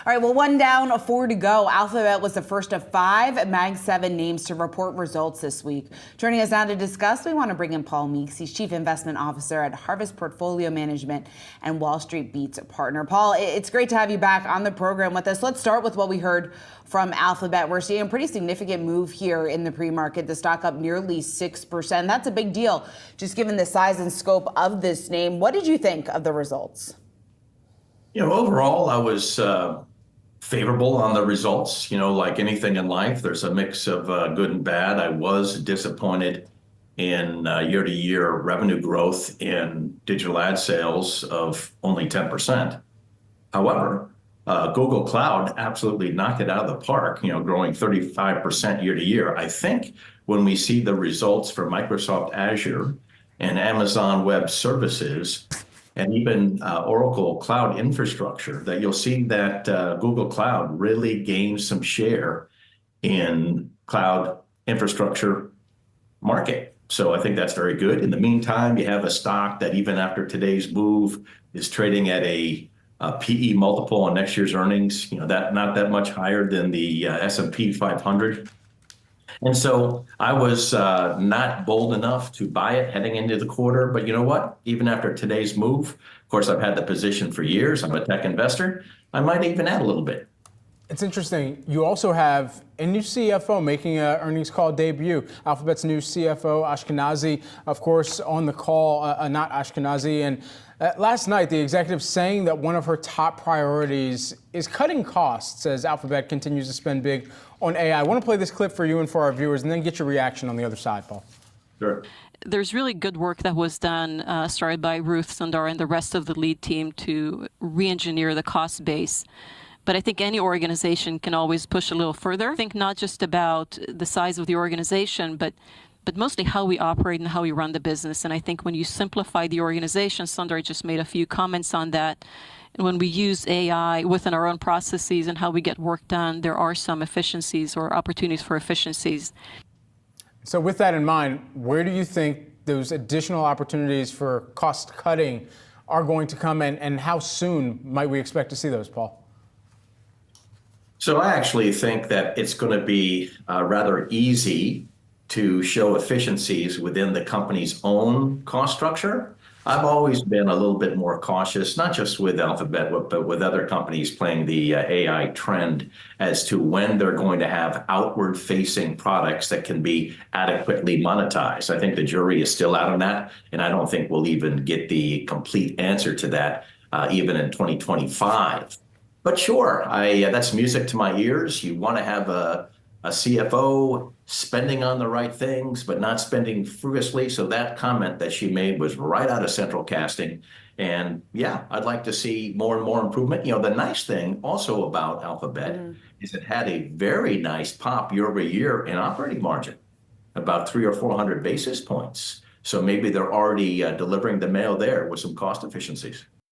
All right, well, one down, four to go. Alphabet was the first of five Mag 7 names to report results this week. Joining us now to discuss, we want to bring in Paul Meeks. He's Chief Investment Officer at Harvest Portfolio Management and Wall Street Beat's partner. Paul, it's great to have you back on the program with us. Let's start with what we heard from Alphabet. We're seeing a pretty significant move here in the pre-market. The stock up nearly 6%. That's a big deal, just given the size and scope of this name. What did you think of the results? Overall, I was favorable on the results. Like anything in life, there's a mix of good and bad. I was disappointed in year-to-year revenue growth in digital ad sales of only 10%. However, Google Cloud absolutely knocked it out of the park, growing 35% year-to-year. I think when we see the results for Microsoft Azure and Amazon Web Services, and even Oracle Cloud Infrastructure, that you'll see that Google Cloud really gained some share in cloud infrastructure market. So I think that's very good. In the meantime, you have a stock that even after today's move is trading at a PE multiple on next year's earnings, that not that much higher than the S&P 500. And so I was not bold enough to buy it heading into the quarter. But you know what? Even after today's move, of course, I've had the position for years. I'm a tech investor. I might even add a little bit. It's interesting. You also have a new CFO making an earnings call debut. Alphabet's new CFO, Ashkenazi, of course, on the call, not Ashkenazi. And last night, the executive saying that one of her top priorities is cutting costs as Alphabet continues to spend big on AI. I want to play this clip for you and for our viewers and then get your reaction on the other side, Paul. Sure. There's really good work that was done, started by Ruth Sundar and the rest of the lead team to re-engineer the cost base. But I think any organization can always push a little further. I think not just about the size of the organization, but mostly how we operate and how we run the business. And I think when you simplify the organization, Sundar just made a few comments on that. And when we use AI within our own processes and how we get work done, there are some efficiencies or opportunities for efficiencies. So with that in mind, where do you think those additional opportunities for cost cutting are going to come in, and how soon might we expect to see those, Paul? So I actually think that it's going to be rather easy to show efficiencies within the company's own cost structure. I've always been a little bit more cautious, not just with Alphabet, but with other companies playing the AI trend as to when they're going to have outward-facing products that can be adequately monetized. I think the jury is still out on that, and I don't think we'll even get the complete answer to that even in 2025. But sure, that's music to my ears. You want to have a CFO spending on the right things, but not spending frugally. So that comment that she made was right out of central casting. And yeah, I'd like to see more and more improvement. The nice thing also about Alphabet is it had a very nice pop year over year in operating margin, about 300 or 400 basis points. So maybe they're already delivering the mail there with some cost efficiencies.